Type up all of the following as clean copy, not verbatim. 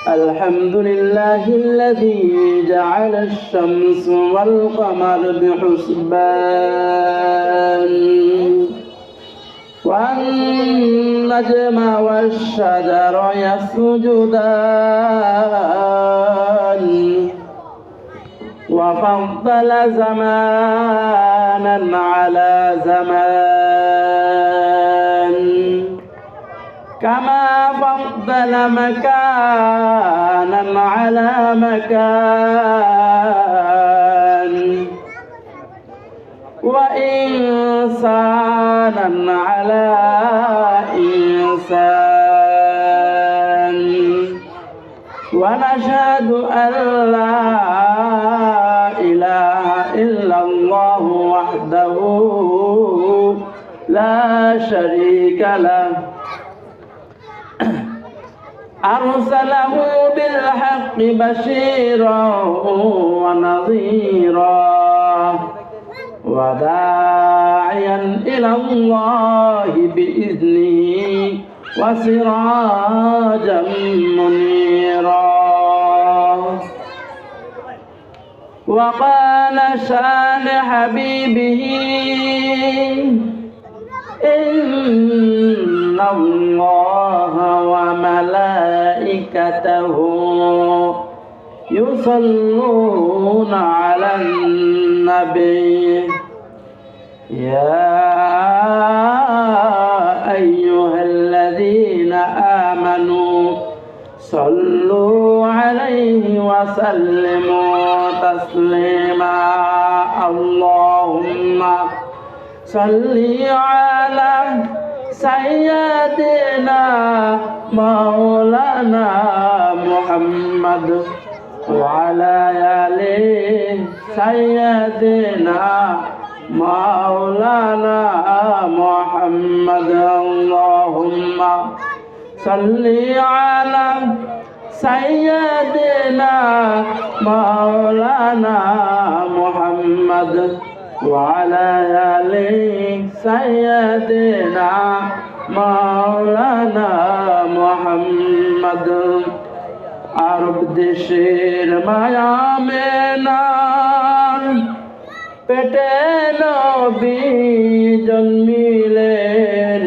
الحمد لله الذي جعل الشمس والقمر بحسبان والنجم والشجر يسجدان وفضل زمانا على زمان كما فضل مكانا على مكان وإنسانا على إنسان ونشهد أن لا إله إلا الله وحده لا شريك له أرسله بالحق بشيرا ونظيرا وداعيا إلى الله بإذنه وسراجا منيرا وقال شان حبيبه إن الله وملائكته يصلون على النبي يا أيها الذين آمنوا صلوا عليه وسلموا تسليما اللهم صل على سيدنا مولانا محمد وعلى آل سيدنا مولانا محمد اللهم صل على سيدنا مولانا محمد وعلى آل سيدنا مولانا محمد আরব দেশের মায়া মেনার পেটে নবী জন্মিলেন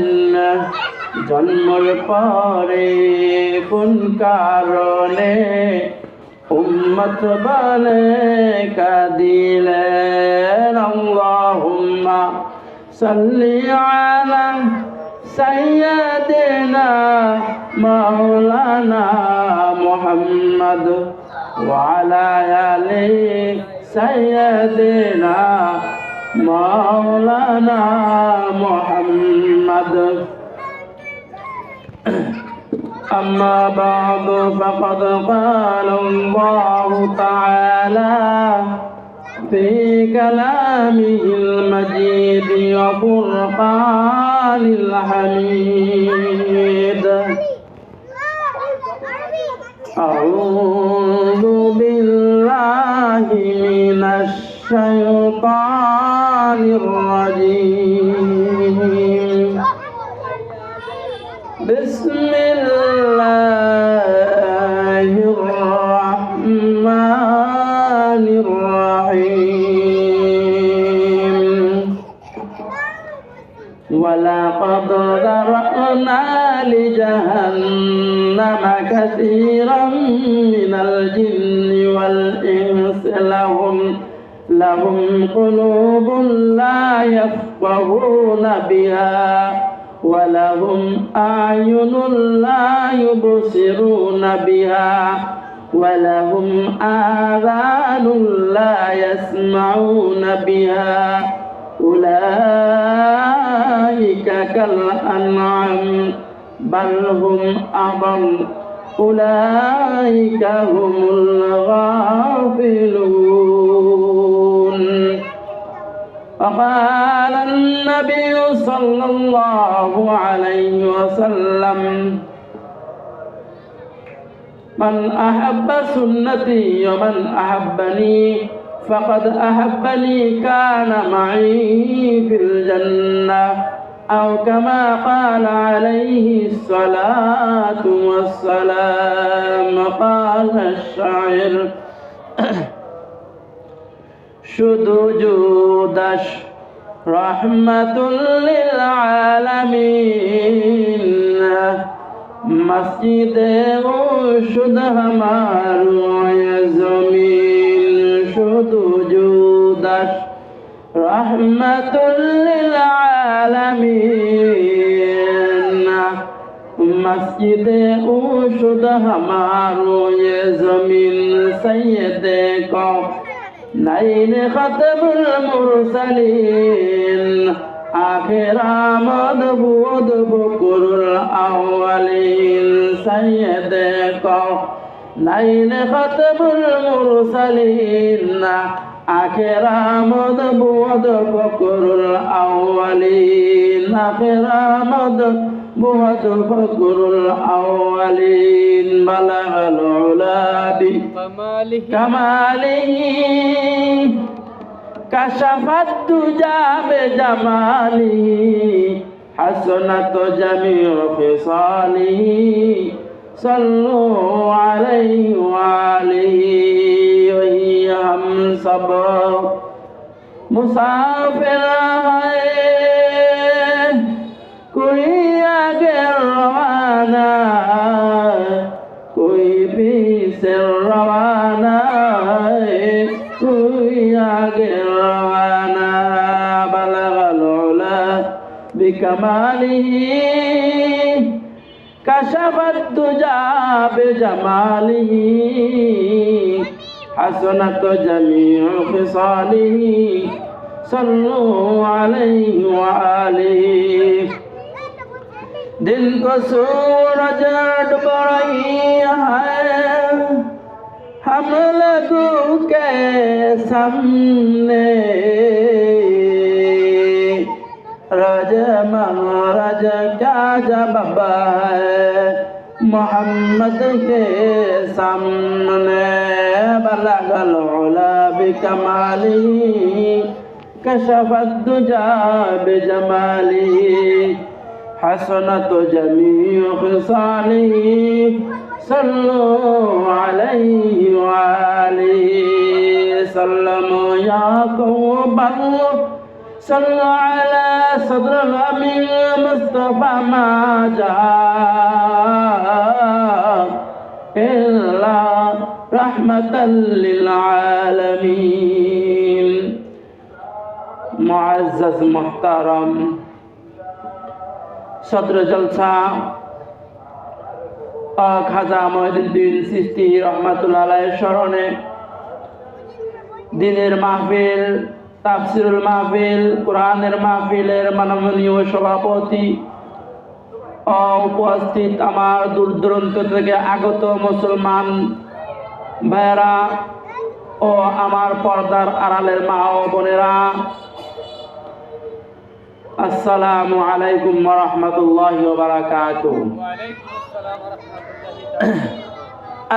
জন্মের পরে কোন কারণে উম্মত বলে কাঁদিলেন আল্লাহুম্মা সাল্লি আলা سيدنا مولانا محمد وعلى آل سيدنا مولانا محمد أما بعد فقد قال الله تعالى في كلامه المجيد وفرقان الحميد أعوذ بالله من الشيطان الرجيم بسم الله الرحمن الرحيم ولقد ذرأنا لجهنم كثيرا من الجن والإنس لهم قلوب لا يفقهون بها ولهم أعين لا يبصرون بها ولهم آذان لا يسمعون بها أولئك كالأنعام بل هم أضل أولئك هم الغافلون وقال النبي صلى الله عليه وسلم من أحب سنتي ومن أحبني فقد أحبني كان معي في الجنة أو كما قال عليه الصلاة والسلام قال الشاعر শুধু জুদাস রহমাতুল লিল আলামিন মসজিদে শুদ হামারো জমিন শুধু জুদাস রহমাতুল লিল আলামিন মসজিদে শুদ হামারো জমিন সৈয়দে কো نائن ختم المرسلين آخر آمد بود بكر الأولين سيد قوم نائن ختم المرسلين آخر آمد بود بكر الأولين آخر آمد بود بكر الأولين بلغ العلا بكماله كشف الدجى بجماله حسنت جميع خصاله صلوا عليه وآله وهي हम सब मुसाफिर हैं कोई आगे रवाना कोई पीछे रवाना कोई आगे रवाना बलगल उला बिकमालिही कशफत दुजा बिजमालिही हसनत जमीउ खिसालिही सल्लु अलैहि व आलिहि दिन को सूरज डूब रही है हम लोगों के सामने रज महाराज क्या जवाब है मोहम्मद के सामने बलगल उला बिकमालिही कशफत दुजा बिजमालिही हसनत जमीउ खिसालिही सल्लु अलैहि व आलिहि सल्लमु या कौबल सल्लु अला सदरिल अमीन मुस्तफा मा जाअ इल्ला रहमतल लिल आलमीन मुअज़्ज़ज़ मुहतरम सदर जलसा খাজা মঈনুদ্দিন চিশতি রহমাতুল্লাহ আলাইহির স্মরণে দিনের মাহফিল তাফসিরুল মাহফিল কোরআনের মাহফিলের মাননীয় সভাপতি উপস্থিত আমার দূর দূরান্ত থেকে আগত মুসলমান ভাইয়েরা ও আমার পর্দার আড়ালের মা ও বোনেরা আসসালামু আলাইকুম ওয়া রাহমাতুল্লাহি ওয়া বারাকাতুহু।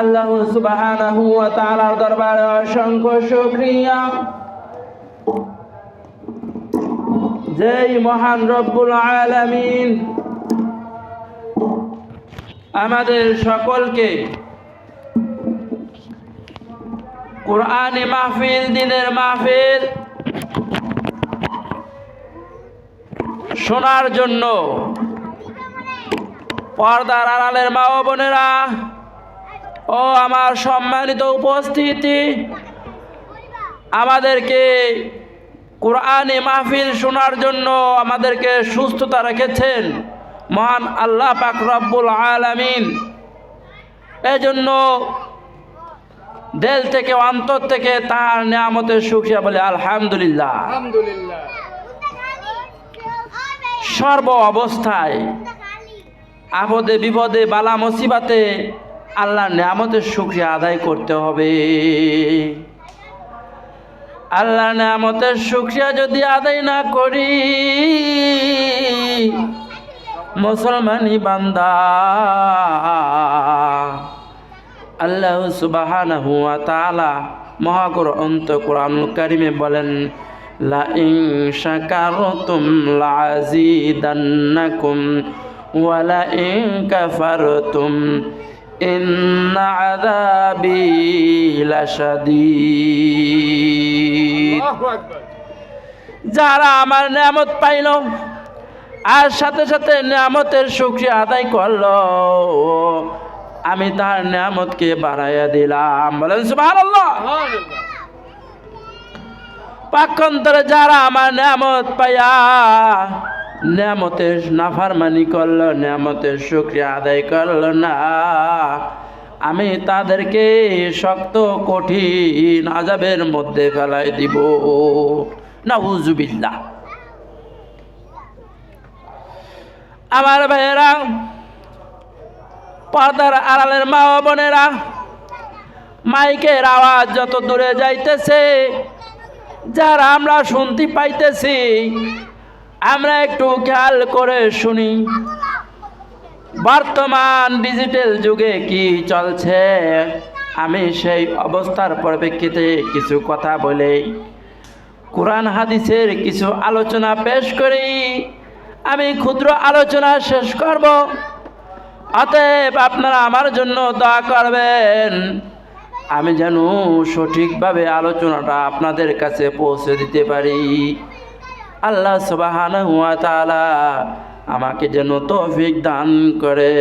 আল্লাহ সুবহানাহু ওয়া তাআলার দরবারে অসংখ্য শুকরিয়া, যেই মহান রব্বুল আলামিন আমাদের সকলকে কোরআনী মাহফিল, দিনের মাহফিল শোনার জন্য পর্দার আড়ালের মা ও বোনেরা ও আমার সম্মানিত উপস্থিতি, আমাদেরকে কোরআনী মাহফিল শোনার জন্য আমাদেরকে সুস্থতা রেখেছেন মহান আল্লাহ পাক রব্বুল আলামিন। এজন্য দিল থেকে অন্তর থেকে তার নিয়ামতের শুকরিয়া বলে আলহামদুলিল্লাহ। সর্ব অবস্থায় আপদে বিপদে বালা মুসিবতে আল্লাহর নিয়ামতের শুকরিয়া আদায় করতে হবে। আল্লাহর নিয়ামতের শুকরিয়া যদি আদায় না করি, মুসলমানি বান্দা, আল্লাহ সুবহানাহু ওয়া তাআলা মহাগ্রন্থ কোরআনুল কারীমে বলেন, লাইন শাকারতুম লাযীদান্নাকুম ওয়া লাইন কাফারতুম ইন্না আযাবি লাশাদীদ। যারা আমার নিয়ামত পাইল আর সাথে সাথে নিয়ামতের শুকরিয়া আদায় করলো, আমি তার নিয়ামতকে বাড়াইয়া দিলাম। বলেন সুবহানাল্লাহ। পক্ষান্তরে যারা আমার নিয়ামত পাইয়া নিয়ামতের নাফরমানি করলো, নিয়ামতের শুকরিয়া আদায় করলো না, আমি তাদেরকে শক্ত কঠিন আযাবের মধ্যে ফেলাই দিব। নাউযুবিল্লাহ। আমার ভাইয়েরা, পর্দার আড়ালের মা ও বোনেরা, মাইকের আওয়াজ যত দূরে যাইতেছে, যারা আমরা শুনতে পাইতেছি, আমরা একটু খেয়াল করে শুনি বর্তমান ডিজিটাল যুগে কি চলছে। আমি সেই অবস্থার পরিপ্রেক্ষিতে কিছু কথা বলি, কোরআন হাদিসের কিছু আলোচনা পেশ করি, আমি ক্ষুদ্র আলোচনা শেষ করব। অতএব আপনারা আমার জন্য দোয়া করবেন, আমি যেন সঠিকভাবে আলোচনাটা আপনাদের কাছে পৌঁছে দিতে পারি। আল্লাহ সুবহানাহু ওয়া তাআলা আমাকে যেন তৌফিক দান করে।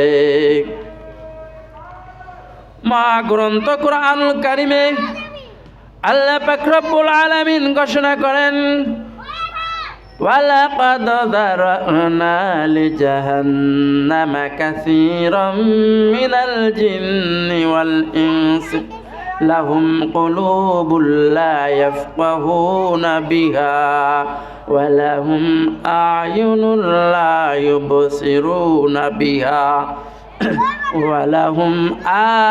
মা গ্রন্থ কুরআনুল কারীমে আল্লাহ পাক রব্বুল আলামিন ঘোষণা করেন, ওয়ালাকাদ যারানা লিজাহান্নামা কাসীরাম মিনাল জিন্নি ওয়াল ইনসি লাহুম কুলুবুল লা ইয়াফকাহুনা বিহা ওয়া লাহুম আ'য়ুনুল লা ইউবসিরুনা বিহা ওয়া লাহুম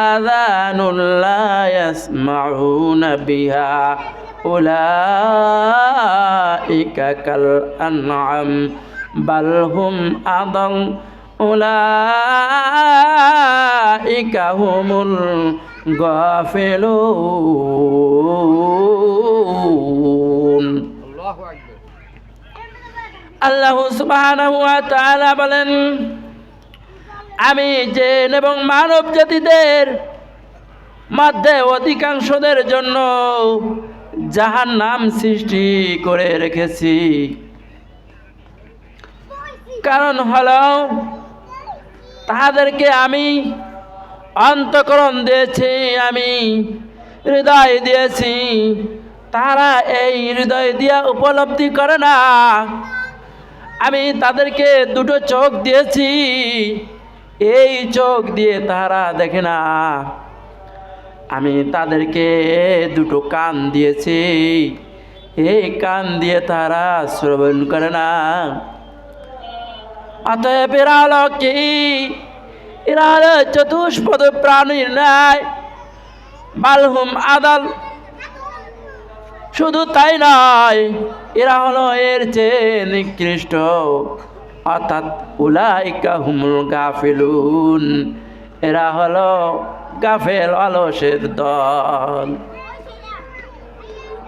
আযানুল লা ইয়াসমাউনা বিহা উলাইকা কাল আনআম বাল হুম আদাল উলাইকা হুমুল গাফিলুন। আল্লাহ সুবহানাহু ওয়া তাআলা বলেন, আমি জিন এবং মানব জাতিদের মধ্যে অধিকাংশদের জন্য জাহান্নাম সৃষ্টি করে রেখেছি। কারণ হলো তাদেরকে আমি অন্তঃকরণ দিয়েছি, আমি হৃদয় দিয়েছি, তারা এই হৃদয় দিয়া উপলব্ধি করে না। আমি তাদেরকে দুটো চোখ দিয়েছি, এই চোখ দিয়ে তারা দেখে না। আমি তাদেরকে দুটো কান দিয়েছি, এই কান দিয়ে তারা শ্রবণ করে না। অতএব এরা হলো কি? এরা হলো চতুষ্পদ প্রাণীর ন্যায়, বালহুম আদাল। শুধু তাই নয়, এরা হলো এর চেয়ে নিকৃষ্ট, অর্থাৎ উলাইকা হুমুল গাফিলুন। এরা হলো গাফেল, অলসের দল।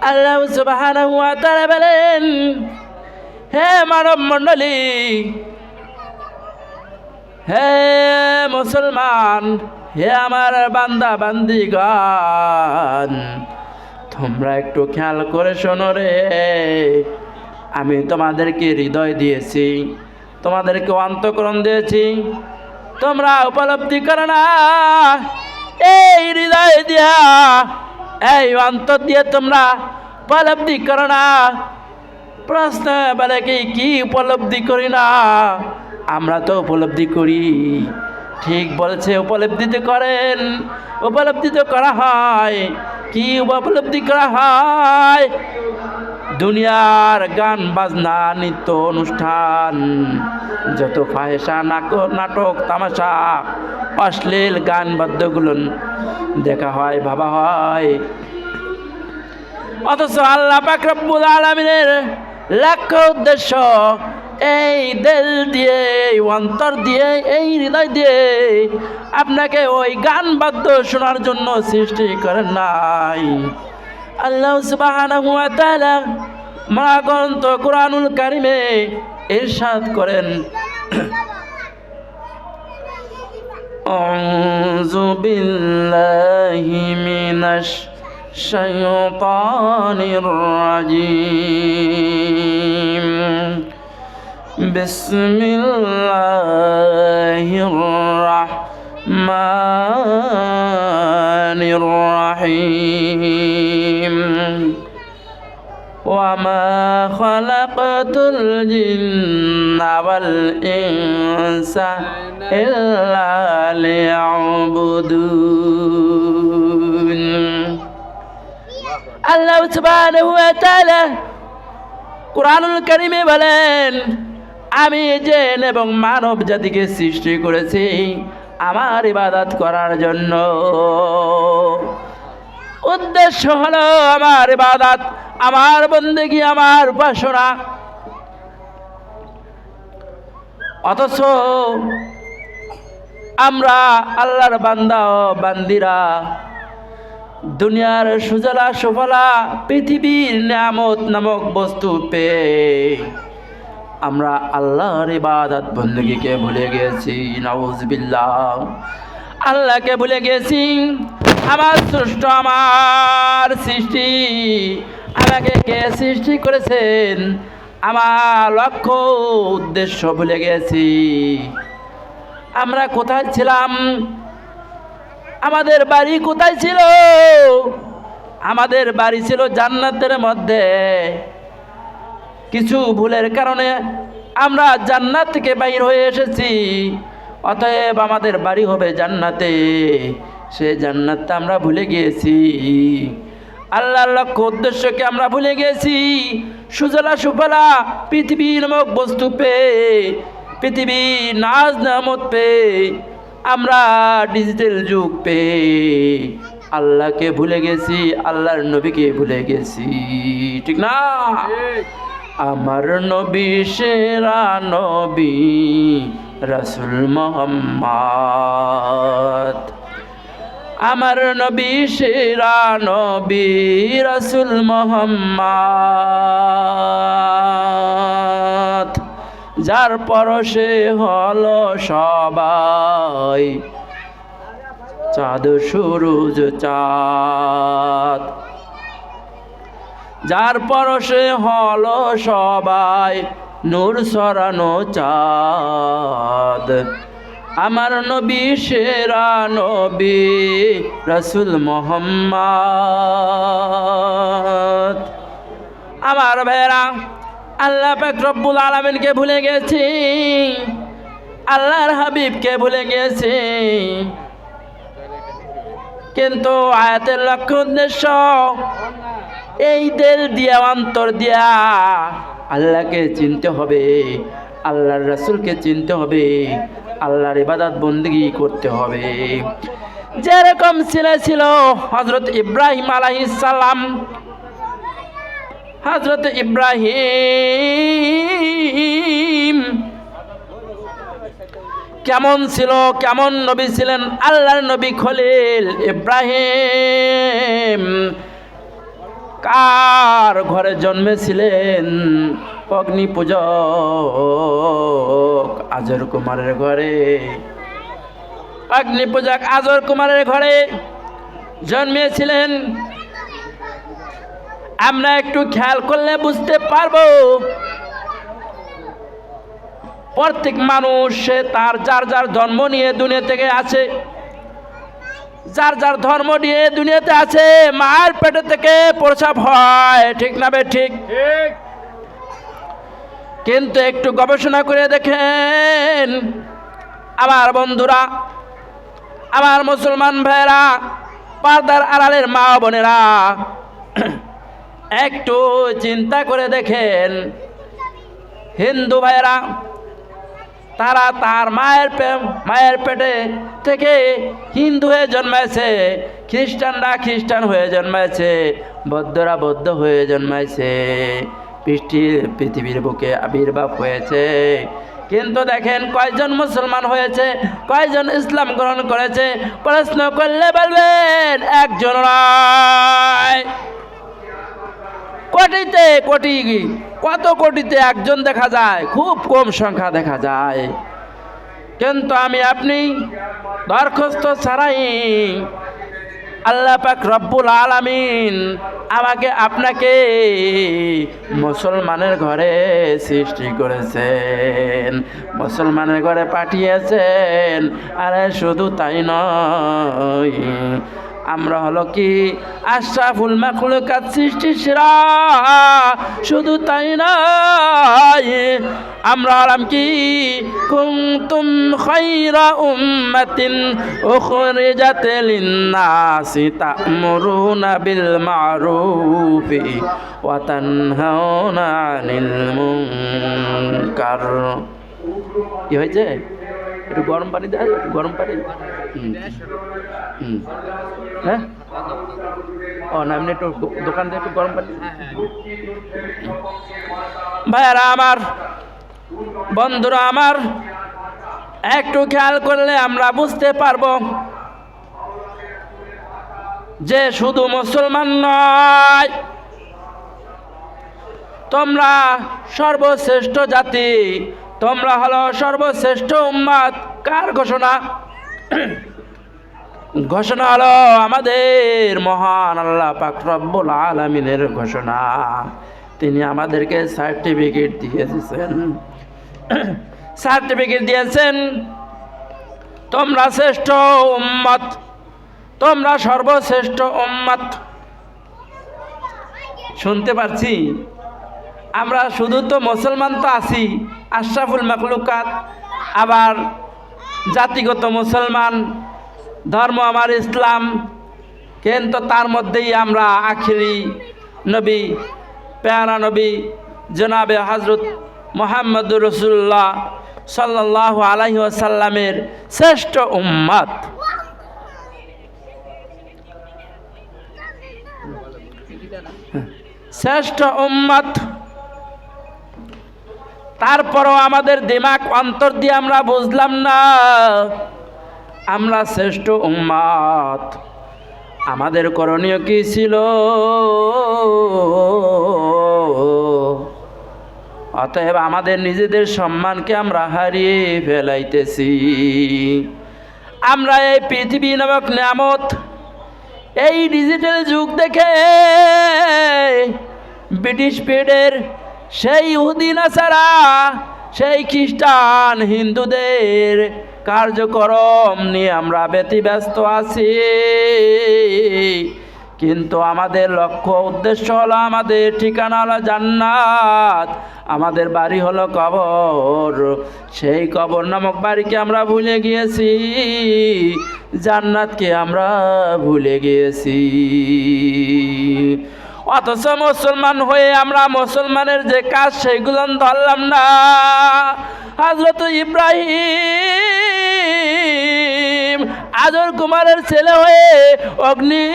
আল্লাহ সুবহানাহু ওয়া তাআলা বলেন, হে মানব মণ্ডলী, হে মুসলমান, হে আমার বান্দা বান্দিগণ, তোমরা একটু খেয়াল করে শোনো রে। আমি তোমাদেরকে হৃদয় দিয়েছি, তোমাদেরকে অন্তঃকরণ দিয়েছি, তোমরা উপলব্ধি করো না। এই হৃদয় দিয়া, এই অন্তর দিয়ে তোমরা উপলব্ধি করো না। প্রশ্ন বলে কি উপলব্ধি করি না? আমরা তো উপলব্ধি করি। ঠিক বলছে, উপলব্ধি তো করেন, উপলব্ধি তো করা হয়। কি উপলব্ধি করা হয়? দুনিয়ার গান বাজনা, নৃত্য অনুষ্ঠান, যত ফাহেসা নাটক তামাশা, অশ্লীল গান বাদ্যগুলো দেখা হয়, ভাবা হয়। অথচ আল্লাহ পাক রব্বুল আলামিনের লক্ষ্য উদ্দেশ্য এই দিল দিয়ে, এই অন্তর দিয়ে, এই হৃদয় দিয়ে আপনাকে ওই গান বাদ্য শোনার জন্য সৃষ্টি করেন নাই। আল্লাহ সুবহানাহু ওয়া তাআলা মহাগ্রন্থ কুরআনুল কারিমে ইরশাদ করেন, আউযু বিল্লাহি মিনাশ শাইতানির রাজিম, বিসমিল্লাহির রাহমানির রাহিম, ওয়ামা খালাকাতুল জিন্না ওয়াল ইনসা ইল্লা লিয়াবুদুন। আল্লাহ সুবহানাহু ওয়া তাআলা কুরআনুল কারীমে বলেন, আমি জিন এবং মানব জাতিকে সৃষ্টি করেছি আমার ইবাদত করার জন্য। উদ্দেশ্য হলো আমার ইবাদত, আমার বন্দেগী, আমার উপাসনা। অথচ আমরা আল্লাহর বান্দা ও বান্দিরা দুনিয়ার সুজলা সুফলা পৃথিবীর নিয়ামত নামক বস্তু পেয়ে আমরা আল্লাহর ইবাদত বন্দেগীকে ভুলে গেছি। নাউজুবিল্লাহ। আল্লাহকে ভুলে গেছি। আমার সৃষ্ট, আমার সৃষ্টি, আমাকে কে সৃষ্টি করেছেন, আমার লক্ষ্য উদ্দেশ্য ভুলে গেছি। আমরা কোথায় ছিলাম? আমাদের বাড়ি কোথায় ছিল? আমাদের বাড়ি ছিল জান্নাতের মধ্যে। কিছু ভুলের কারণে আমরা জান্নাত থেকে বাইর হয়ে এসেছি। অতএব আমাদের বাড়ি হবে জান্নাতে। সে জান্নাতটা আমরা ভুলে গিয়েছি। আল্লাহর লক্ষ্য উদ্দেশ্যকে আমরা ভুলে গেছি। সুজলা সুফলা পৃথিবী নামক বস্তু পেয়ে, পৃথিবী নাজ নামত পেয়ে, আমরা ডিজিটাল যুগ পেয়ে আল্লাহকে ভুলে গেছি, আল্লাহর নবীকে ভুলে গেছি। ঠিক না? আমার নবী সেরা নবী রাসূল মুহাম্মদ, আমার নবী সেরা নবী রাসূল মুহাম্মদ, যার পরশে হলো সবাই চাঁদ সূরজ চাঁদ, যার পরশে হলো সবাই নূর ছড়ানো চাঁদ। আমার নবী সেরা নবী রাসূল মুহাম্মদ। আমার ভাইরা, আল্লাহ পাক রব্বুল আলামিনকে ভুলে গেছি, আল্লাহর হাবিবকে ভুলে গেছি। কিন্তু আয়াতের লক্ষ্য উদ্দেশ্য এই দিল দিয়া, অন্তর দিয়া আল্লাহকে চিনতে হবে, আল্লাহর রাসূলকে চিনতে হবে, আল্লাহর ইবাদত বন্দেগী করতে হবে। যেরকম ছিল হযরত ইব্রাহিম আলাইহিস সালাম। হযরত ইব্রাহিম কেমন ছিল, কেমন নবী ছিলেন? আল্লাহর নবী খলিল ইব্রাহিম কার ঘরে জন্মেছিলেন? অগ্নি পূজক আজর কুমারের ঘরে। অগ্নি পূজক আজর কুমারের ঘরে জন্মেছিলেন। আমরা একটু খেয়াল করলে বুঝতে পারবো, প্রত্যেক মানুষ তার যার যার ধর্ম নিয়ে দুনিয়া থেকে আছে, যার যার ধর্ম নিয়ে দুনিয়াতে আছে। মায়ের পেটে থেকে প্রসাব হয়, ঠিক না বে ঠিক? কিন্তু একটু গবেষণা করে দেখেন আমার বন্ধুরা, আমার মুসলমান ভাইরা, পর্দার আড়ালের মা বোনেরা, একটু চিন্তা করে দেখেন হিন্দু ভাইরা, তারা তার মায়ের পেটে থেকে হিন্দু হয়ে জন্মাইছে, খ্রিস্টানরা খ্রিস্টান হয়ে জন্মাইছে, বৌদ্ধরা বৌদ্ধ হয়ে জন্মাইছে, পৃথিবীর বুকে আবির্ভাব হয়েছে। কিন্তু দেখেন কয়জন মুসলমান হয়েছে, কয়জন ইসলাম গ্রহণ করেছে? প্রশ্ন করলে বলবেন একজন নয়। কোটিতে কোটি, কত কোটিতে একজন দেখা যায়, খুব কম সংখ্যা দেখা যায়। কিন্তু আমি আপনি দরখাস্ত ছাড়াই আল্লাহ পাক রব্বুল আলামিন আমাকে আপনাকে মুসলমানের ঘরে সৃষ্টি করেছেন, মুসলমানের ঘরে পাঠিয়েছেন। আরে শুধু তাই নয়, আমরা হলো কি আশরাফুল মাখলুকাত সৃষ্টির সেরা। শুধু তাই নয়, আমরা হলাম কি কুনতুম খায়রা উম্মাতিন উখরিজাত লিন-নাসি তা'মুরুনা বিল মা'রুফি ওয়া তানহাউনা আনিল মুনকার। কি হয়েছে? একটু গরম পানি দেয়, গরম পানি। হ্যাঁ, ও না, এমনি একটু দোকান থেকে একটু গরম পানি। ভাইয়ারা আমার, বন্ধুরা আমার, একটু খেয়াল করলে আমরা বুঝতে পারবো যে শুধু মুসলমান নয়, তোমরা সর্বশ্রেষ্ঠ জাতি, তোমরা হলো সর্বশ্রেষ্ঠ উম্মত। কার ঘোষণা? ঘোষণা হলো আমাদের মহান আল্লাহ পাক রব্বুল আলামিনের ঘোষণা। তিনি আমাদেরকে সার্টিফিকেট দিয়েছেন, সার্টিফিকেট দিয়েছেন, তোমরা শ্রেষ্ঠ উম্মত, তোমরা সর্বশ্রেষ্ঠ উম্মত। শুনতে পারছি আমরা শুধু তো মুসলমান তো আছি, আশরাফুল মাখলুকাত, আবার জাতিগত মুসলমান, ধর্ম আমার ইসলাম, কিন্তু তার মধ্যেই আমরা আখিরি নবী, প্যারা নবী জনাবে হযরত মুহাম্মদুর রাসূলুল্লাহ সাল্লাল্লাহু আলাইহি ওয়াসাল্লামের শ্রেষ্ঠ উম্মত। শ্রেষ্ঠ উম্মত। তারপরও আমাদের দিমাগ অন্তর দিয়ে আমরা বুঝলাম না আমরা শ্রেষ্ঠ উম্মত। আমাদের করণীয় কি ছিল? অতএব আমাদের নিজেদের সম্মানকে আমরা হারিয়ে ফেলাইতেছি। আমরা এই পৃথিবী নামক নিয়ামত, এই ডিজিটাল যুগ দেখে ব্রিটিশ পিরিয়ডের সেই ইহুদি নাসারা, সেই খ্রিস্টান হিন্দুদের কার্যক্রম নিয়ে আমরা ব্যতিব্যস্ত আছি। কিন্তু আমাদের লক্ষ্য উদ্দেশ্য হলো, আমাদের ঠিকানা হলো জান্নাত, আমাদের বাড়ি হলো কবর। সেই কবর নামক বাড়িকে আমরা ভুলে গিয়েছি, জান্নাতকে আমরা ভুলে গিয়েছি। অথচ মুসলমান হয়ে আমরা মুসলমানের যে কাজ সেইগুলো ধরলাম না। হযরত ইব্রাহিম আজর কুমারের ছেলে হয়ে অগ্নি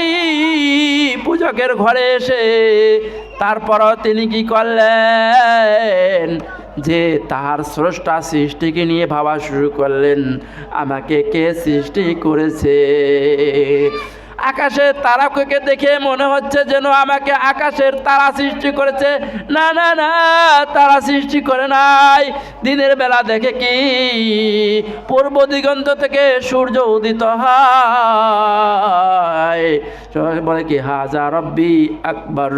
পূজকের ঘরে এসে তারপরও তিনি কি করলেন? যে তার স্রষ্টা সৃষ্টিকে নিয়ে ভাবা শুরু করলেন, আমাকে কে সৃষ্টি করেছে? আকাশের তারাকে দেখে মনে হচ্ছে যেন আমাকে আকাশের তারা সৃষ্টি করেছে। না না না, তারা সৃষ্টি করে নাই। দিনের বেলা দেখে কি পূর্ব দিগন্ত থেকে সূর্য উদিত হয়, বলে কি হাজা রব্বি আকবার,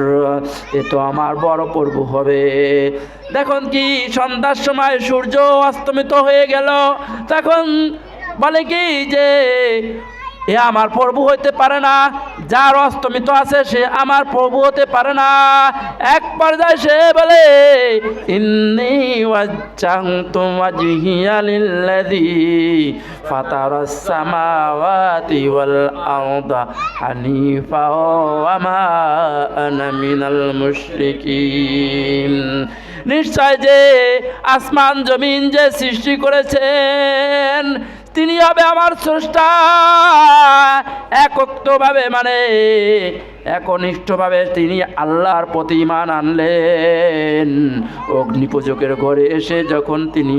এ তো আমার বড় প্রভু হবে। দেখুন কি সন্ধ্যার সময় সূর্য অস্তমিত হয়ে গেল, তখন বলে কি যে এ আমার প্রভু হইতে পারে না, যার অস্তমিত আছে সে আমার প্রভু হতে পারে না। এক পর্যায়ে সে বলে ইন্নী ওয়াজ্জাহতু ওয়াজহিয়া লিল্লাযী ফাতারাস সামাওয়াতি ওয়াল আরদা হানিফা ওয়া মা আনা মিনাল মুশরিকিন। নিশ্চয় যে আসমান জমিন যে সৃষ্টি করেছেন তিনি হবে আমার স্রষ্টা। একত্বভাবে মানে একনিষ্ঠভাবে তিনি আল্লাহর প্রতি ঈমান আনলেন। অগ্নিপূজকের ঘরে এসে যখন তিনি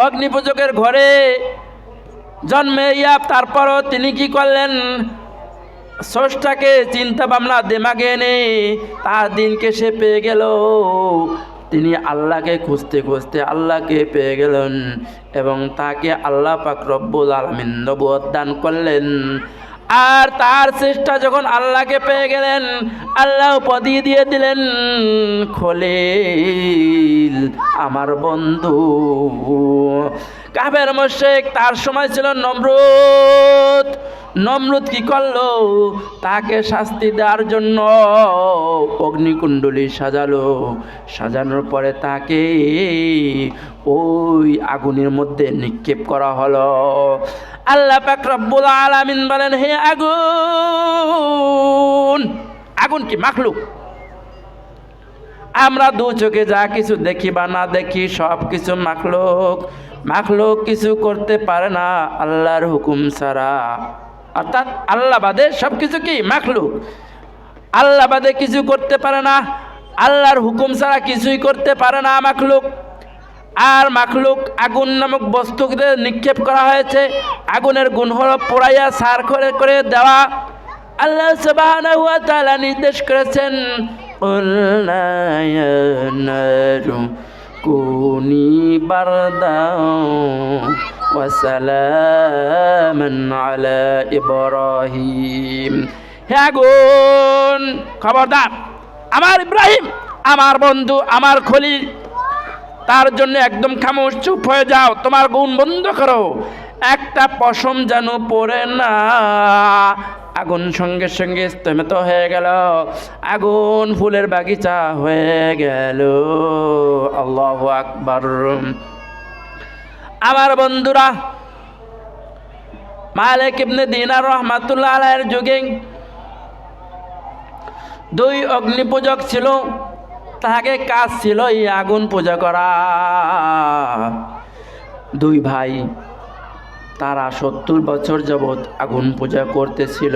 অগ্নিপূজকের ঘরে জন্মে তারপরও তিনি কি করলেন? স্রষ্টাকে চিন্তা ভাবনা দিমাগে এনে তার দিনকে সে পেয়ে গেল। তিনি আল্লাহকে খুঁজতে খুঁজতে আল্লাহকে পেয়ে গেলেন এবং তাকে আল্লাহ পাক রব্বুল আলামিন নবুয়ত দান করলেন। আর তার চেষ্টা যখন আল্লাহকে পেয়ে গেলেন, আল্লাহ উপাধি দিয়ে দিলেন খলিল, আমার বন্ধু। কাফের মুশরিক তার সময় ছিল নমরুদ। নমরুদ কি করলো? তাকে শাস্তি দেওয়ার জন্য অগ্নিকুণ্ডলী সাজালো। সাজানোর পরে তাকে ওই আগুনের মধ্যে নিক্ষেপ করা হলো। আল্লাহ পাক রব্বুল আলামিন বলেন, হে আগুন, আগুন কি মাখলুক? আমরা দু চোখে যা কিছু দেখি বা না দেখি সব কিছু মাখলুক। মাখলুক কিছু করতে পারে না আল্লাহর হুকুম ছাড়া। অর্থাৎ আল্লাহ বাদে সব কিছু কি মাখলুক। আল্লাহ বাদে কিছু করতে পারে না, আল্লাহর হুকুম ছাড়া কিছুই করতে পারে না মাখলুক। আর মাখলুক আগুন নামক বস্তুকে নিক্ষেপ করা হয়েছে। আগুনের গুণ হলো পোড়াইয়া সার করে করে দেওয়া। আল্লাহ সুবহানাহু ওয়া তাআলা নির্দেশ করেছেন, কুলনা ইয়া নারু কুনি বারদাও ওয়া সালামান আলা ইব্রাহিম। হে আগুন, খবরদার, আমার ইব্রাহিম, আমার বন্ধু, আমার খলিল, তার জন্য একদম খামোশ, চুপ হয়ে যাও, তোমার গুণ বন্ধ করো, একটা পশম যেন পড়ে না। আগুন সঙ্গে সঙ্গে স্তম্ভিত হয়ে গেল। আগুন ফুলের বাগিচা হয়ে গেল। আল্লাহু আকবার। আমার বন্ধুরা, মালিক ইবনে দিনার রাহমাতুল্লাহ আলাইহির যুগে দুই অগ্নি পূজক ছিল। তাকে কাজ ছিল এই আগুন পূজা করা। দুই ভাই, তারা 70 বছর যাবৎ আগুন পূজা করতেছিল।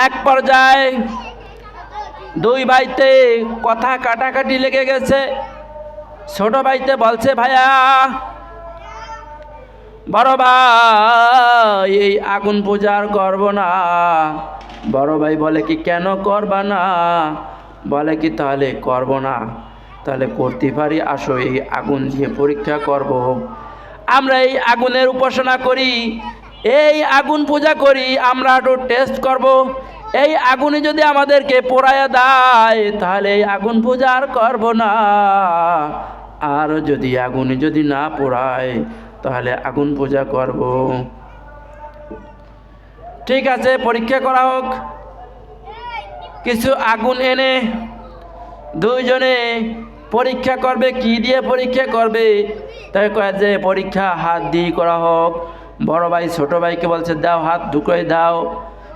এক পর্যায়ে দুই ভাইতে কথা কাটাকাটি লেগে গেছে। ছোট ভাইতে বলছে, ভাইয়া, বড় ভাই এই আগুন পূজা আর করব না। বড় ভাই বলে কি, কেন করবা না? বলে কি, তাহলে করব না, তাহলে করতে পারি, আসো এই আগুন দিয়ে পরীক্ষা করব। আমরা এই আগুনের উপাসনা করি, এই আগুন পূজা করি, আমরা একটু টেস্ট করব। এই আগুনে যদি আমাদেরকে পোড়ায়া দেয় তাহলে এই আগুন পূজা আর করব না। আর যদি আগুনে যদি না পোড়ায় তাহলে আগুন পূজা করব। ঠিক আছে, পরীক্ষা করা হোক। কিছু আগুন এনে দুইজনে পরীক্ষা করবে। কি দিয়ে পরীক্ষা করবে? তাই কয় যে পরীক্ষা হাত দিয়ে করা হোক। বড় ভাই ছোট ভাইকে বলছে, দাও, হাত ঢুকাই দাও।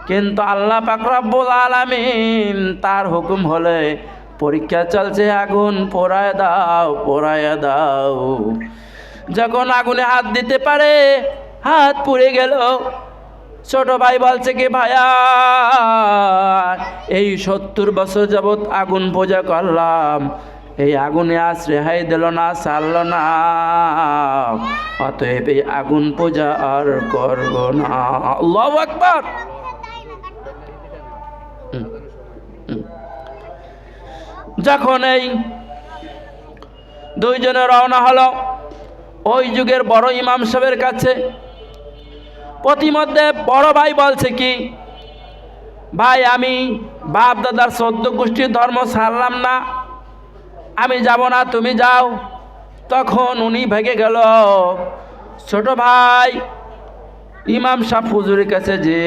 কিন্তু আল্লাহ পাক রব্বুল আলামিন তার হুকুম হলে পরীক্ষা চলছে, আগুন পোড়ায় দাও, পোড়ায় দাও। যখন আগুনে হাত দিতে পারে, হাত পুড়ে গেল। ছোট ভাই বলছে কি, ভাইয়া, এই 70 বছর যাবৎ আগুন পূজা করলাম, এই আগুনে আজ রেহাই দিল না, ছাড়ল না, অতএব এই আগুন পূজা আর করব না। আল্লাহু আকবার। যখন এই দুইজনে রওনা হলো ওই যুগের বড় ইমাম সাহেবের কাছে, প্রতিমধ্যে বড় ভাই বলছে কি, ভাই, আমি বাপ দাদার 14 গোষ্ঠীর ধর্ম ছাড়লাম না, আমি যাব না, তুমি যাও। তখন উনি ভেগে গেল। ছোট ভাই ইমাম সাহেব হুজুরের কাছে যে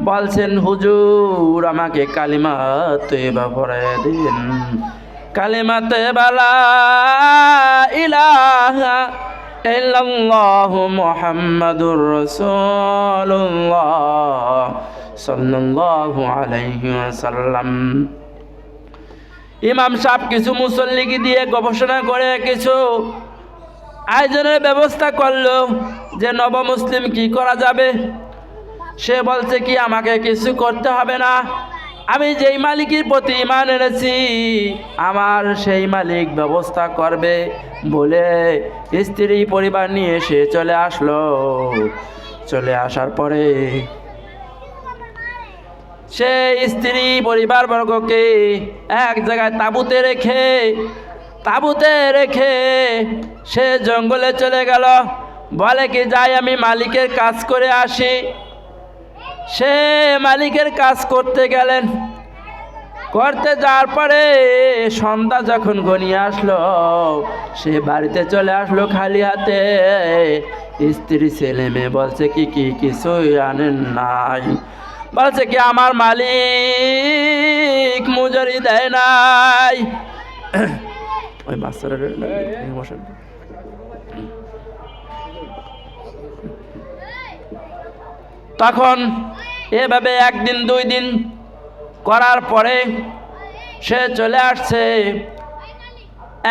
বলছেন, হুজুর আমাকে কালিমা তয়বা পড়ায় দিন। কালিমা তয়বা লা ইলাহা ইল্লাল্লাহু মুহাম্মাদুর রাসূলুল্লাহ সাল্লাল্লাহু আলাইহি ওয়াসাল্লাম। ইমাম সাহেব কিছু মুসল্লিকে দিয়ে গবেষণা করে কিছু আয়োজনের ব্যবস্থা করলো যে নবমুসলিম কি করা যাবে। সে বলছে কি, আমাকে কিছু করতে হবে না, আমি যেই মালিকের প্রতি ঈমান এনেছি আমার সেই মালিক ব্যবস্থা করবে বলে স্ত্রী পরিবার নিয়ে সে চলে আসলো। চলে আসার পরে সে স্ত্রী পরিবারবর্গকে এক জায়গায় তাঁবুতে রেখে সে জঙ্গলে চলে গেল। বলে কি যাই আমি মালিকের কাজ করে আসি। সে মালিকের কাজ করতে গেলেন। করতে যাওয়ার পরে সন্ধ্যা যখন ঘনিয়ে আসলো, সে বাড়িতে চলে আসলো খালি হাতে। স্ত্রী ছেলে মেয়ে বলছে কি কিছুই আনেন নাই। বলছে কি আমার মালিক মজুরি দেয় নাই। ওই মাস্টার তখন এভাবে একদিন 2 দিন করার পরে সে চলে আসছে।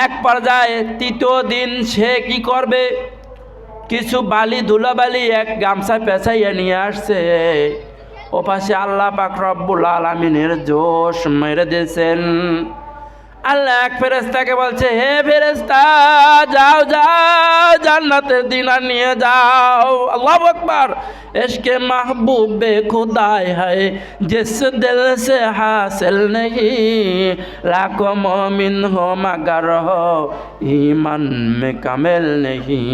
এক পর্যায়ে 3য় দিন সে কি করবে, কিছু ধুলাবালি এক গামছা পেঁচাইয়া নিয়ে আসছে। ওপাশে আল্লাহ পাক রব্বুল আলামিনের জোশ মেরে দিয়েছেন। আল্লাহ এক ফেরেশতাকে বলছে, হে ফেরেশতা যাও জান্নাতের দিনার নিয়ে যাও। আল্লাহু আকবার। इश्क़ महबूब खुदा है जिस दिल से हासिल नहीं, लाखों मोमिन हो मगर हो ईमान में कामिल नहीं।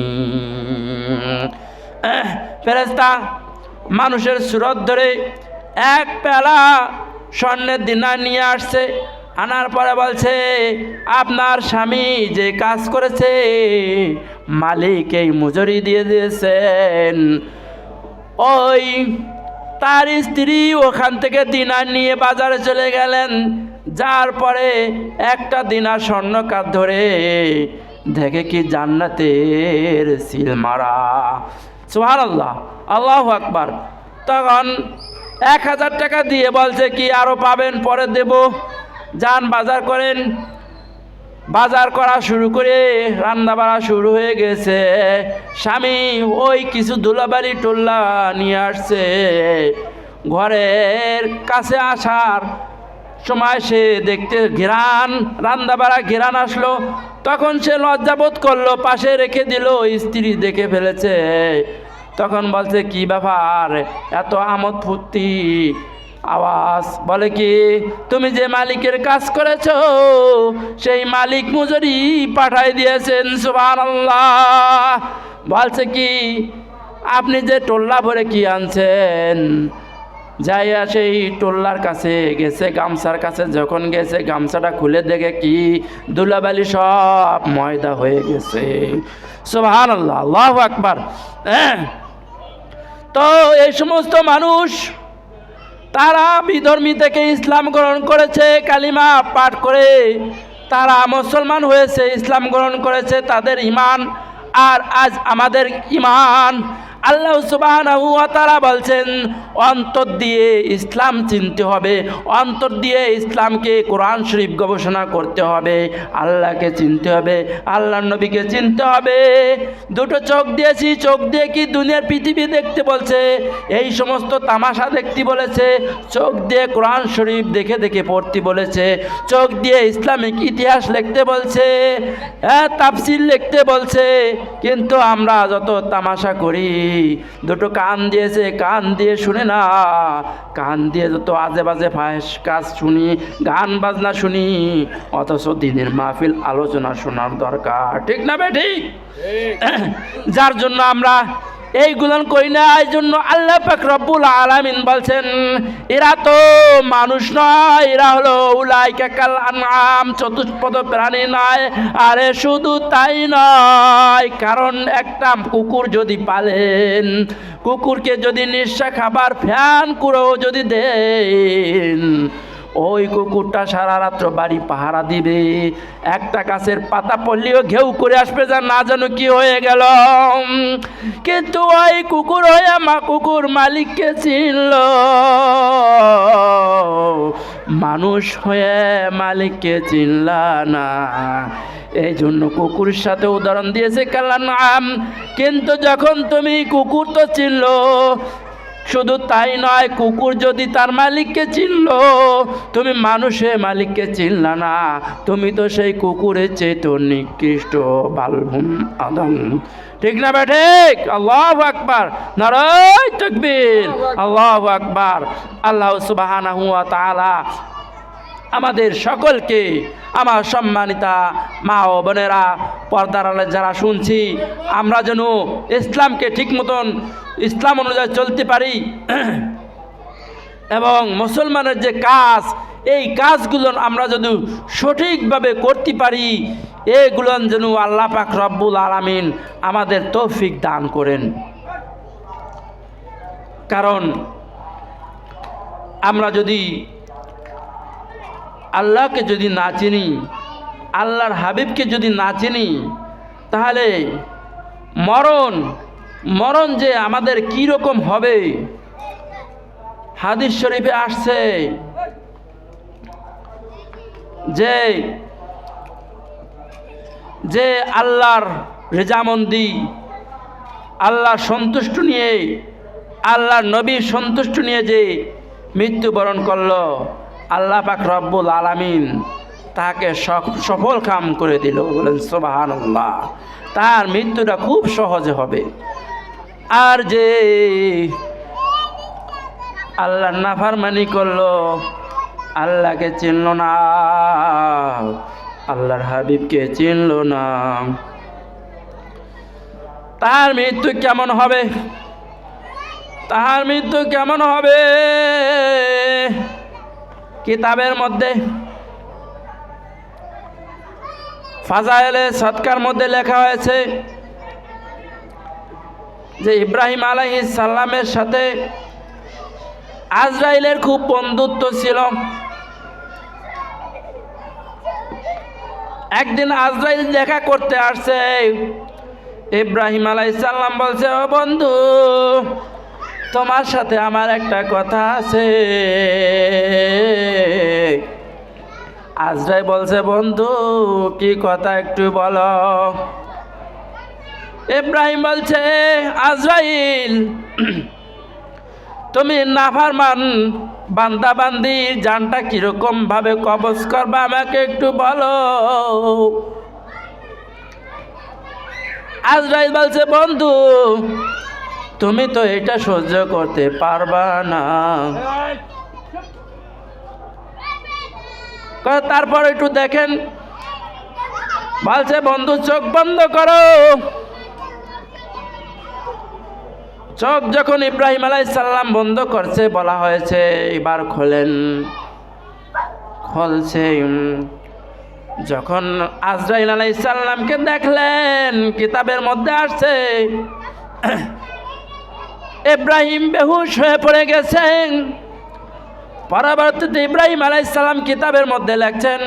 ফেরেশতা মানুষের সুরত ধরে এক পেলা স্বর্ণের দিনার নিয়ে আসছে। আনার পরে বলছে, আপনার স্বামী যে কাজ করেছে মালিক এই মজুরি দিয়ে দিয়েছেন। ওই তার স্ত্রী ওখান থেকে দিনার নিয়ে বাজারে চলে গেলেন। যার পরে একটা দিনার স্বর্ণকার ধরে দেখে কি জান্নাতের সিল মারা। সুবহানাল্লাহ, আল্লাহু আকবার। তখন 1000 টাকা দিয়ে বলছে কি আরো পাবেন, পরে দেব। যান বাজার করেন। বাজার করা শুরু করে রান্না বাড়া শুরু হয়ে গেছে। স্বামী ওই কিছু ধুলাবালি টোল্লা নিয়ে আসছে। ঘরের কাছে আসার সময় সে দেখতে রান্না বাড়া ঘেরান আসলো। তখন সে লজ্জাবোধ করলো, পাশে রেখে দিল। স্ত্রী দেখে ফেলেছে। তখন বলছে কি ব্যাপার, এত আমোদ ফুর্তি আওয়াজ? বলে কি তুমি যে মালিকের কাজ করেছো সেই মালিক মজুরি পাঠাই দিয়েছেন। সুবহানাল্লাহ। বলছে কি আপনি যে টোল্লা ভরে কি আনছেন? যাইয়া সেই টোল্লার কাছে গেছে, গামছার কাছে যখন গেছে গামছাটা খুলে দেখে কি ধুলাবালি সব ময়দা হয়ে গেছে। সুবহানাল্লাহ, আল্লাহু আকবার। তো এই সমস্ত মানুষ তারা বিধর্মী থেকে ইসলাম গ্রহণ করেছে, কালিমা পাঠ করে তারা মুসলমান হয়েছে, ইসলাম গ্রহণ করেছে, তাদের ঈমান। আর আজ আমাদের ঈমান আল্লাহ সুবহানাহু ওয়া তাআলা বলছেন অন্তর দিয়ে ইসলাম চিনতে হবে, অন্তর দিয়ে ইসলামকে কোরআন শরীফ গবেষণা করতে হবে, আল্লাহকে চিনতে হবে, আল্লাহর নবীকে চিনতে হবে। 2টো চোখ দিয়েছি, চোখ দিয়ে কি দুনিয়ার পৃথিবী দেখতে বলছে, এই সমস্ত তামাশা দেখতে বলেছে। চোখ দিয়ে কোরআন শরীফ দেখে দেখে পড়তে বলেছে। চোখ দিয়ে ইসলামিক ইতিহাস লিখতে বলছে, তাফসীর লিখতে বলছে। কিন্তু আমরা যত তামাশা করি, 2টো কান দিয়েছে, কান দিয়ে শুনে না, কান দিয়ে যত আজে বাজে ফাঁস কাজ শুনি, গান বাজনা শুনি, অথচ দিনের মাহফিল আলোচনা শোনার দরকার। ঠিক না বে ঠিক? যার জন্য আমরা এইগুলো করি না। এই জন্য আল্লাহ পাক রব্বুল আলামিন বলছেন এরা তো মানুষ নয়, এরা হলো উলাইকা কাল আনআম, চতুষ্পদ প্রাণী নয়। আরে শুধু তাই নয়, কারণ একটা কুকুর যদি পালেন, কুকুরকে যদি নিঃস্বা খাবার ফ্যান করেও যদি দেন, ওই কুকুরটা সারা রাত্র বাড়ি পাহারা দিবে। একটা গাছের পাতা পড়লেও ঘেউ করে আসবে, যা না জানো কি হয়ে গেল। কিন্তু ওই কুকুর হয়ে কুকুর মালিককে চিনল, মানুষ হয়ে মালিককে চিনলা না। এই জন্য কুকুরের সাথে উদাহরণ দিয়েছে কাল আনআম। কিন্তু যখন তুমি কুকুর তো চিনলো, শুধু তাই নয়, কুকুর যদি তার মালিককে চিনল, তুমি মানুষের মালিককে চিনলা না, তুমি তো সেই কুকুরের চেয়ে তো নিকৃষ্ট, বালহুম আদম। ঠিক না ঠিক? আল্লাহু আকবার, নারায়ে তাকবীর, আল্লাহু আকবার। আল্লাহ সুবহানাহু ওয়া তাআলা আমাদের সকলকে, আমার সম্মানিতা মা ও বোনেরা, পর্দার আড়ালে যারা শুনছি, আমরা যেন ইসলামকে ঠিক মতন ইসলাম অনুযায়ী চলতে পারি এবং মুসলমানের যে কাজ, এই কাজগুলো আমরা যদি সঠিকভাবে করতে পারি, এগুলো যেন আল্লাহ পাক রব্বুল আলামিন আমাদের তৌফিক দান করেন। কারণ আমরা যদি আল্লাহকে যদি না চিনি, আল্লাহর হাবিবকে যদি না চিনি, তাহলে মরণ যে আমাদের কি রকম হবে। হাদিস শরীফে আসছে যে আল্লাহর রেজামন্দি, আল্লাহর সন্তুষ্ট নিয়ে, আল্লাহর নবীর সন্তুষ্ট নিয়ে যে মৃত্যুবরণ করলো, আল্লাহ পাক রব্বুল আলামিন তাকে সফল কাম করে দিল। বলেন সুবহানাল্লাহ। তার মৃত্যুটা খুব সহজে হবে। আর যে আল্লাহর নাফরমানি করলো, আল্লাহকে চিনল না, আল্লাহর হাবিবকে চিনল না, তার মৃত্যু কেমন হবে? তার মৃত্যু কেমন হবে? কিতাবের মধ্যে ফাজায়েলে সদকার মধ্যে লেখা হয়েছে যে ইব্রাহিম আলাইহিস সালামের সাথে আজরাইলের খুব বন্ধুত্ব ছিল। একদিন আজরাইল দেখা করতে আসছে। ইব্রাহিম আলাইহিস সালাম বলছে, ও বন্ধু, তোমার সাথে আমার একটা কথা আছে। আজরাইল বলছে, বন্ধু কি কথা, একটু বলো। ইব্রাহিম বলছে, আজরাইল, তুমি নাফরমান বান্দা বান্দির জানটা কিরকম ভাবে কবজ করবা, আমাকে একটু বলো। আজরাইল বলছে, বন্ধু তুমি তো এটা সহ্য করতে পারবা না, তারপর একটু দেখেন। বলছে, বন্ধু চোখ বন্ধ করো। চোখ যখন ইব্রাহিম আলাইহিস সালাম বন্ধ করছে, বলা হয়েছে এবার খোলেন। খুলছে। যখন আজরাইল আলাইহিস সালামকে দেখলেন, কিতাবের মধ্যে আসছে ইব্রাহিম বেহুশ হয়ে পড়ে গেছেন। পরবর্তীতে ইব্রাহিম আলাইহিস সালাম কিতাবের মধ্যে লেখছেন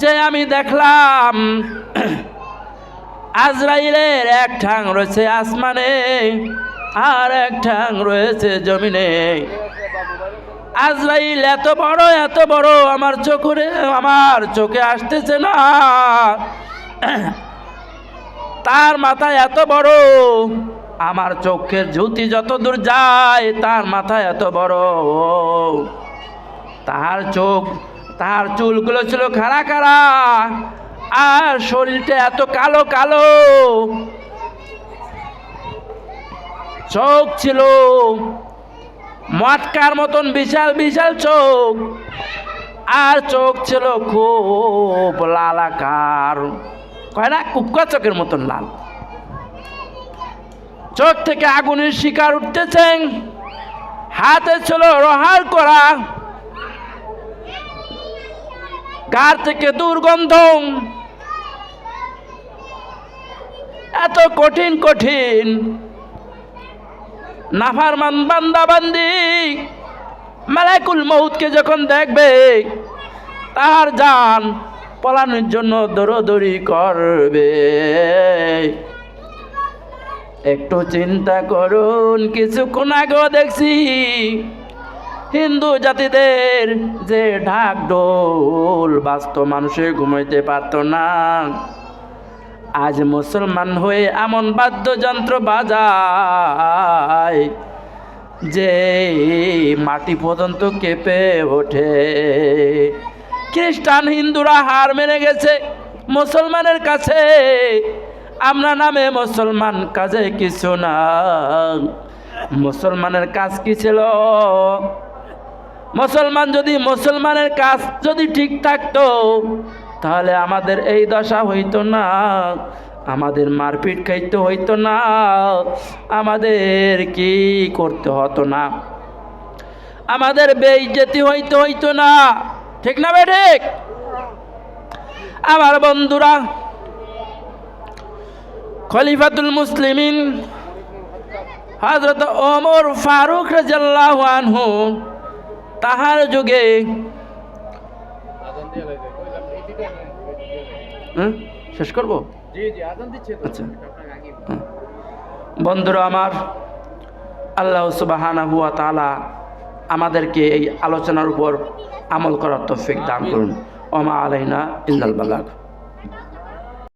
যে আমি দেখলাম আজরাইলের এক ঠ্যাং রয়েছে আসমানে আর এক ঠ্যাং রয়েছে জমিনে। আজরাইল এত বড় আমার চোখে আসতেছে না। তার মাথা এত বড়, আমার চোখের জ্যোতি যত দূর যায় তার মাথা এত বড়। তার চুলগুলো ছিল খাড়া খাড়া, আর শরীরটা এত কালো কালো। চোখ ছিল মটকার মতন বিশাল বিশাল চোখ, আর চোখ ছিল খুব লাল আকার, কয় না কুপকা চোখের মতন লাল। চোখ থেকে আগুনের শিকার উঠতেছেন। হাতে ছিল রোহার করা, গার থেকে দুর্গন্ধ। এত কঠিন কঠিন নাফরমান বান্দা বান্দি মালাকুল মউতকে যখন দেখবে, তার জান পলানোর জন্য দৌড়দৌড়ি করবে। একটু চিন্তা করুন, কিছুক্ষণ আগেও দেখছি হিন্দু জাতিদের যে ঢাক ঢোল বাজতো, মানুষে ঘুমাইতে পারতো না। আজ মুসলমান হয়ে এমন বাদ্যযন্ত্র বাজায় যে মাটি পর্যন্ত কেঁপে ওঠে। খ্রিস্টান হিন্দুরা হার মেনে গেছে মুসলমানের কাছে। আমরা নামে মুসলমান, কাজে কিছু না। মুসলমানের কাজ কি ছিল? মুসলমানের কাজ যদি ঠিক থাকতো তাহলে আমাদের এই দশা হইতো না, আমাদের মারপিট খাইতে হইতো না, আমাদের কি করতে হতো না, আমাদের বেইজ্জতি হইতো না। ঠিক না বে ঠিক? আমার বন্ধুরা, খলিফাতুল মুসলিমিন হযরত ওমর ফারুক রাদিয়াল্লাহু আনহু তাহার যুগে শেষ করব? আচ্ছা, বন্ধুরা আমার, আল্লাহ সুবহানাহু ওয়া তাআলা আমাদেরকে এই আলোচনার উপর আমল করার তৌফিক দান করুন। ওমা আলাইনা ইল্লাল বালাগ।